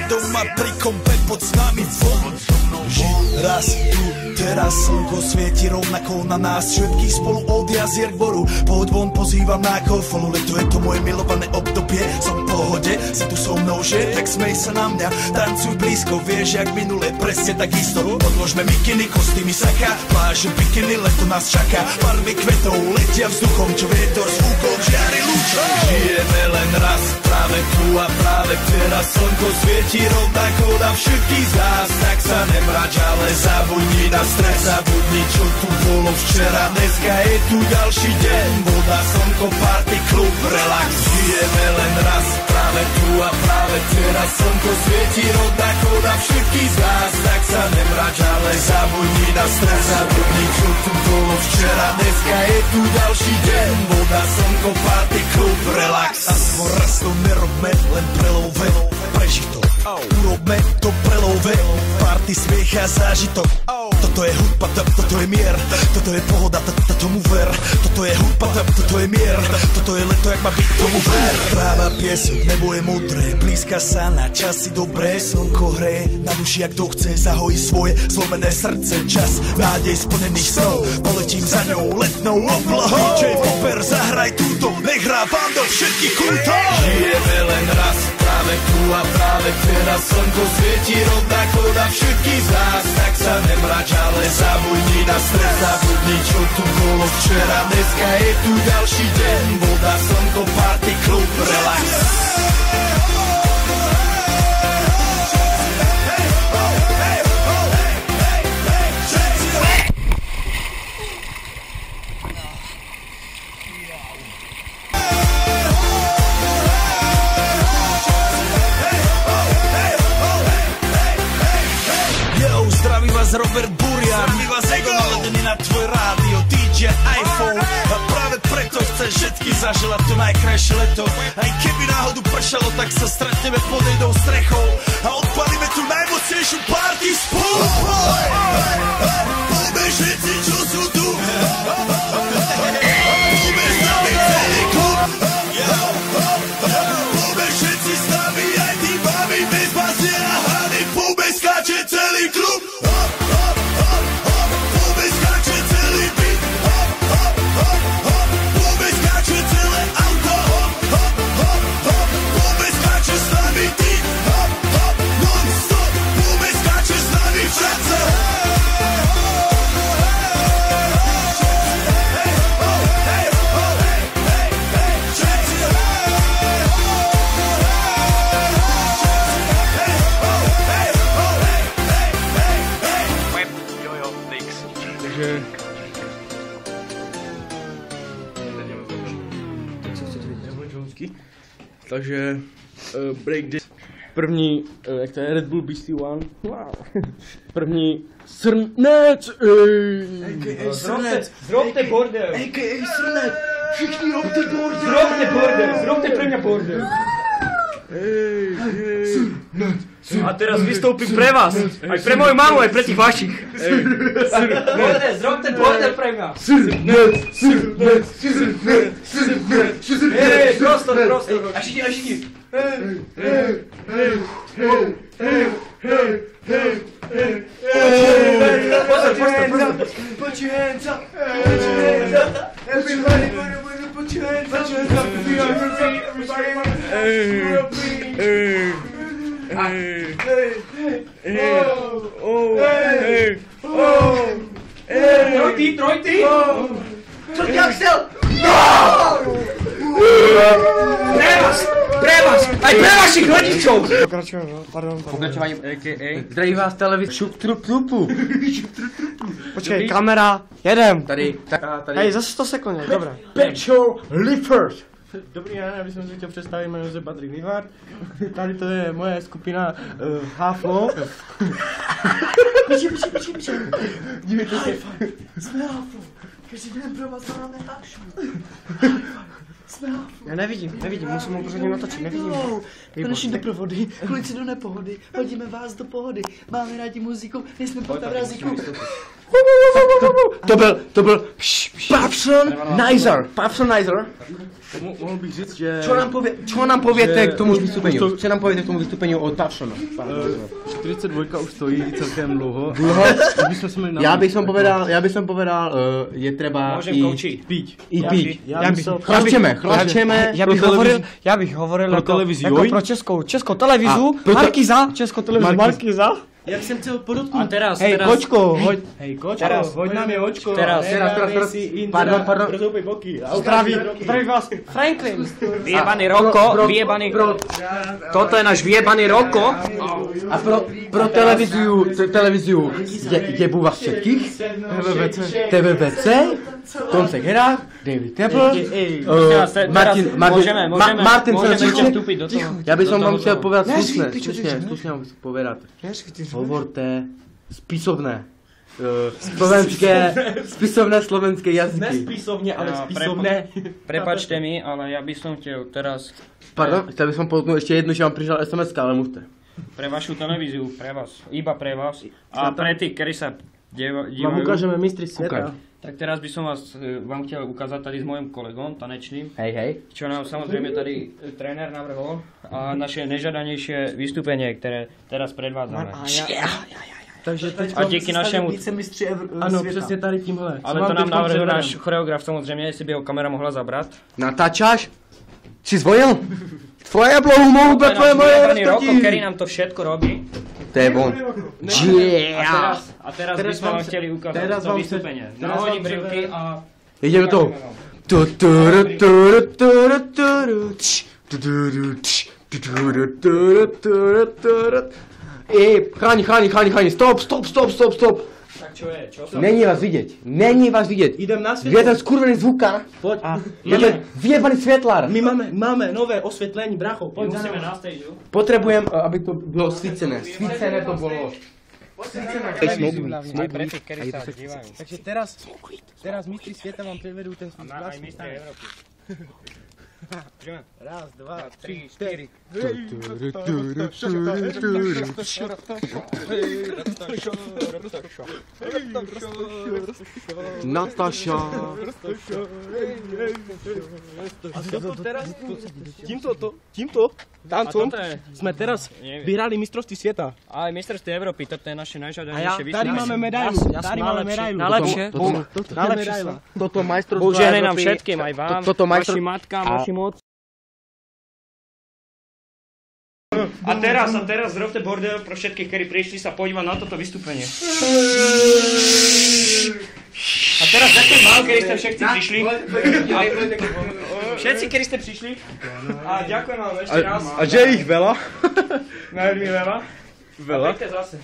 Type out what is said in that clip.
Doma pri kompe pod s nami von. Raz tu, teraz slnko svieti rovnako na nás. Všetky spolu od jazier k boru. Pohoď von, pozývam na golfonu. Leto je to moje milované obdobie. Som v pohode, si tu so mnou, že? Tak smej sa na mňa, tancuj blízko. Vieš, jak minule, presne tak isto. Odložme mikiny, kostýmy saka, pláže, bikiny, leto nás čaká. Farby kvetov letia vzduchom, čo vietor s fúkom žiari lúčom. Žijeme len raz, práve tu a práve teraz. Slnko svieti rovnako na všetkých z nás. Tak sa nemrač, ale zabudni na stres. Zabudni, čo tu bolo včera. Dneska je tu ďalší deň. Voda, slnko, party, klub, relax. Žijeme len raz, práve tu a práve teraz. Slnko svieti rovnako na všetkých z nás. Tak sa nemrač, ale zabudni na stres. Zabudni, čo tu bolo včera. Dneska je tu ďalší deň. Voda, slnko, party, klub, relax. Aspoň raz to nerobme, len prelove, prežitok. Urobme to prelove, party, smiech a zážitok. Toto je hudba, toto je mier, toto je pohoda, tomu ver. Toto je hudba, toto je mier, toto je leto, jak má byť, tomu ver. Práva pieseň, nebo je modré, blízka sa na časy dobré. Slnko hreje na duši, jak to chce, zahojí svoje zlomené srdce. Čas nádej splnených snov, poletím za ňou letnou oblohou. DJ Popper, zahraj túto, nech hrá vám do všetkých kútov. Žijeme len raz, práve tu a práve teraz. Slnko svieti rovnako na všetkých z nás. Tak sa nemrač, ale zabudni na stres. Zabudni, čo tu bolo včera. Dneska je tu ďalší deň. Voda, slnko, party, klub, relax. Robert Burian, my vás ego naladený na tvoj rádio, DJ iPhone. A práve preto chcem všetky zaželať to najkrajšie leto. Aj keby náhodu pršalo, tak sa stretneme pod jednou strechou a odpalíme tu najmocnejšiu party spolu. Poďme všetci, čo sú tu. Poďme s nami celý klub. Poďme všetci s nami, aj tí babi bez basie a hany. Poďme skáče celý klub. Takže break this. První, jak to je, Red Bull Beastie One. Wow. První srnec. A.k.a. srnec. Zrobte bordel. A.k.a. srnec. Všichni robte bordel. Zrobte bordel. Zrobte pre mňa bordel. A teraz vystúpim pre vás. Aj pre moju mamu, aj pre tých vašich. Bordel, zrobte bordel pre mňa. Prosto. A všichni. Put your hands up. Everybody put your hands up. Trojty. Co ti Axel? Pre vás, aj pre vašich rodičov. Pokračovanie a.k.a. Zdraví vás televiz. Šup-trup-trupu. Počkej, kamera, jedem. Tady. Hej, za 100 sekund, dobré. Pečo Lippers. Dobrý den, já bych si chtěl představit, jmenuji se Patrik Vivard. Tady to je moje skupina Haflo. Piči. Dívejte se. Jsme Haflo. Každý den pro vás máme akšu. Já nevidím, musím ho pořádně natočit, nevidím. Konečně doprovody, kluci do nepohody, hodíme vás do pohody, máme rádi muziku, nejsme potabraziku. To byl Papsonizer. Mohl bych říct, že... Čo nám pověte k tomu vystupení? Co nám pověte k tomu vystupení od Papsona? 42 už stojí celkem dlouho. Já bych som povedal, je treba Piť. Chlaščeme. Já bych hovoril Pro jako, televizi, jako joj? pro českou televizu, Markiza, českou televizi Markiza. Jak jsem chtěl podotknout. A teraz, Hej, teraz, kočko, hoď. teraz, Hoď nám je očko. teraz, Pardon. Rozoupej boky. zdraví vás Franklin. Vyjebaný Roko, vyjebaný... Toto je náš vyjebaný Roko. A pro televiziu jebu vás všetkých. TVBC, Koncek Herák, David Tepl, Martin František. Já bych vám chtěl povedat slušně vám povedat. Hovorte spisovné. Slovenské jazyky. Nespisovně, ale spisovné. Prepačte mi, ale ja by som chtěl teraz Pardon, chtěl bych vám podotknout ještě jednu, že vám přišla SMS, ale mluvte. pre vašu televíziu, pre vás, iba pre vás a pre tých, ktorí sa Vám dívajú. ukážeme mistry sveta. Tak teraz by som vám chtěl ukázať tady s mojím kolegom tanečným, Hej. čo nám samozrejme tady tréner navrhol a naše nežadanejšie vystúpenie, které teraz predvádzame. Takže teď A díky našemu... vicemistři Ano, světa. přesně tady tímhle. Ale to nám navrhol náš choreograf samozřejmě, jestli by ho kamera mohla zabrat. Natáčaš? Jsi zvojil? Tvoje blohu mohu, To je tvoje náš moje vyjebaný Roko, rozhodí. který nám to všetko robí. To je on. A teraz by sme vám chtěli ukázať to vystúpenie. Nahodí brivky a... Jdeme do toho. Chráni, stop. Tak čo je? Čo som? Není vás vidět. Jdem na Je světlo. ten skurvený zvukár. Pojď. Je ten vyjebaný světlár. My máme nové osvětlení, brácho. Pojď za Musíme námi. na stage. Potřebujeme, aby to bylo svícené. Svícené to bylo. Aj pre tých, ktorí sa dívajú. Takže teraz mistri sveta vám prevedú ten svůj Aj mistri Európy. Raz, dva, tři, čtyři. Nataša. A toto teraz, tímto tancom jsme teraz vyhráli mistrovství světa. Aj mistrovství Európy, toto je naše A najžadanejšie vystúpenie. tady máme medailu. Tady máme medailu. Najlepšie. Toto majstrovstvo Božehnej nám všetkým, aj vám, Toto vašim matkám, vašim otcom. A teraz zrobte bordel pro všetkých, ktorí prišli sa podívať na toto vystúpenie. A teraz ďakujem vám, ktorí ste všetci prišli. Všetci, ktorí ste prišli. A ďakujem vám ešte raz. A že ich veľa? Veľmi veľa. Veľa? A príďte zase.